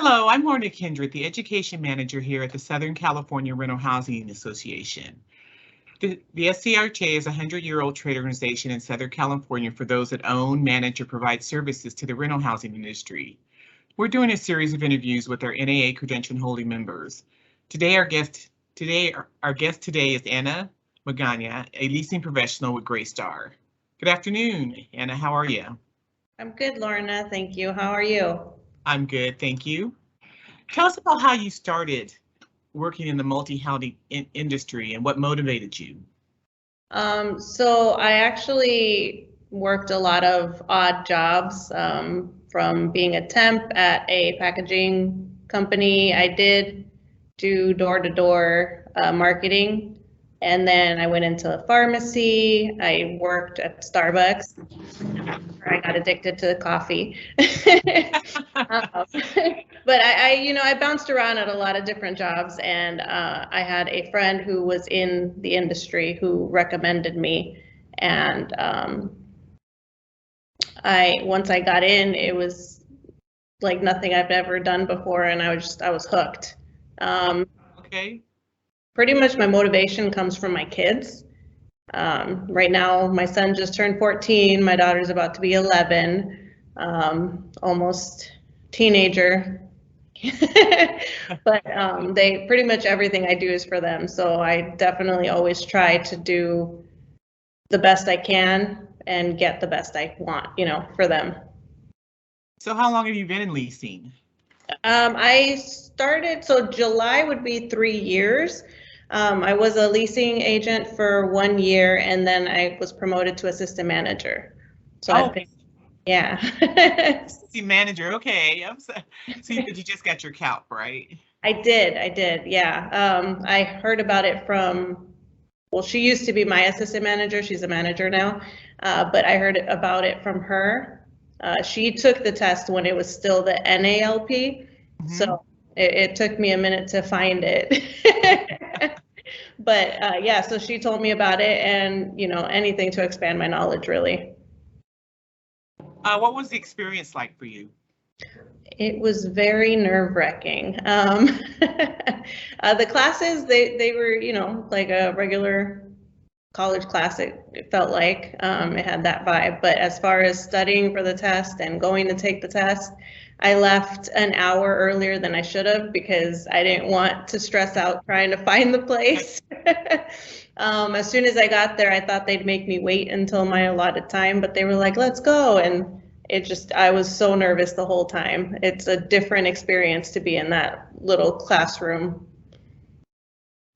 Hello, I'm Lorna Kindred, the Education Manager here at the Southern California Rental Housing Association. The SCRHA is a 100-year-old trade organization in Southern California for those that own, manage, or provide services to the rental housing industry. We're doing a series of interviews with our NAA credential holding members. Our guest today is Ana Magana, a leasing professional with Greystar. Good afternoon, Ana. How are you? I'm good, Lorna. Thank you. How are you? I'm good, thank you. Tell us about how you started working in the multi-housing industry and what motivated you. So I actually worked a lot of odd jobs, from being a temp at a packaging company. I did do door-to-door marketing, and then I went into a pharmacy. I worked at Starbucks. I got addicted to coffee. But I bounced around at a lot of different jobs, and I had a friend who was in the industry who recommended me, and once I got in, it was like nothing I've ever done before, and I was hooked. Okay. Pretty much my motivation comes from my kids. Right now, my son just turned 14. My daughter's about to be 11, almost teenager. But they pretty much everything I do is for them. So I definitely always try to do the best I can and get the best I want, for them. So how long have you been in leasing? I started, so July would be 3 years. I was a leasing agent for 1 year, and then I was promoted to assistant manager. So yeah. Assistant manager, okay. So you just got your CALP, right? I did, yeah. I heard about it from, well, she used to be my assistant manager. She's a manager now, but I heard about it from her. She took the test when it was still the NALP, so it took me a minute to find it. But yeah, so she told me about it, and anything to expand my knowledge, really. What was the experience like for you? It was very nerve-wracking. The classes, they were, like a regular college class, it felt like. It had that vibe. But as far as studying for the test and going to take the test, I left an hour earlier than I should have because I didn't want to stress out trying to find the place. As soon as I got there, I thought they'd make me wait until my allotted time, but they were like, let's go. And I was so nervous the whole time. It's a different experience to be in that little classroom.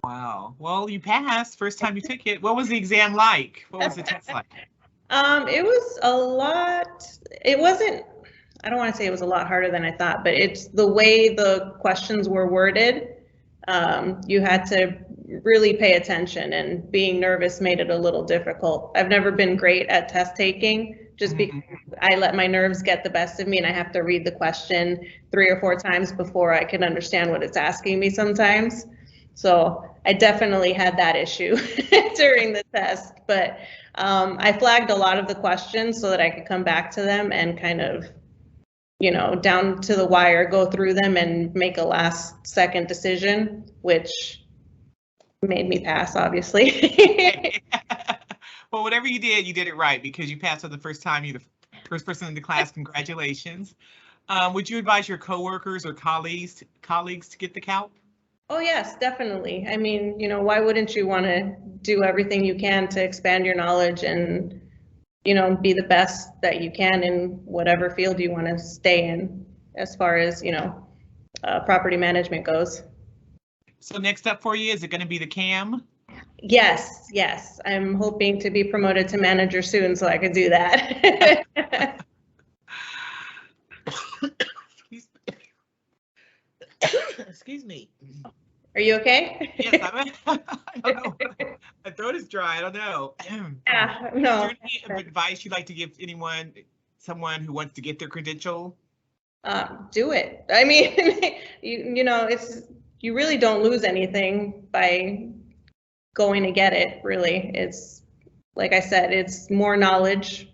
Wow. Well, you passed first time you took it. What was the exam like? What was the test like? It was a lot. It wasn't, I don't want to say it was a lot harder than I thought, but it's the way the questions were worded. You had to really pay attention, and being nervous made it a little difficult. I've never been great at test taking, just because I let my nerves get the best of me, and I have to read the question 3 or 4 times before I can understand what it's asking me sometimes. So I definitely had that issue during the test, but I flagged a lot of the questions so that I could come back to them and kind of, down to the wire, go through them and make a last second decision, which made me pass, obviously. Well, whatever you did it right because you passed for the first time. You're the first person in the class. Congratulations. Would you advise your coworkers or colleagues to get the CALP? Oh, yes, definitely. I mean, why wouldn't you want to do everything you can to expand your knowledge and, be the best that you can in whatever field you want to stay in as far as, property management goes. So next up for you, is it going to be the CAM? Yes. I'm hoping to be promoted to manager soon so I could do that. Excuse me. Are you okay? Yes, I don't know. My throat is dry. I don't know. Yeah, no. Is there any advice you'd like to give someone who wants to get their credential? Do it. I mean, you really don't lose anything by going to get it, really. It's, like I said, it's more knowledge,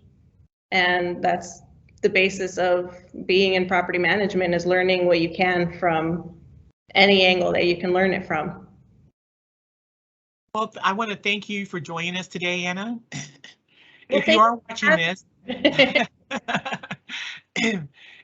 and that's the basis of being in property management, is learning what you can from any angle that you can learn it from. Well, I want to thank you for joining us today, Anna. Well, If you are watching this,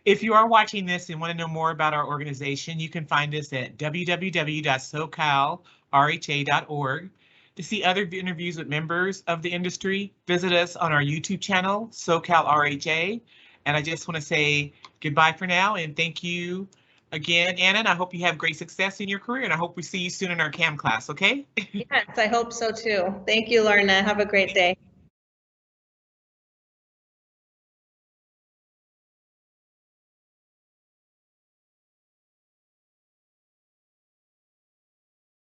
if you are watching this and want to know more about our organization, you can find us at www.socalrha.org. To see other interviews with members of the industry, visit us on our YouTube channel, SoCalRHA. And I just want to say goodbye for now and thank you again, Anna. And I hope you have great success in your career, and I hope we see you soon in our CAM class, okay? Yes, I hope so too. Thank you, Lorna. Have a great day.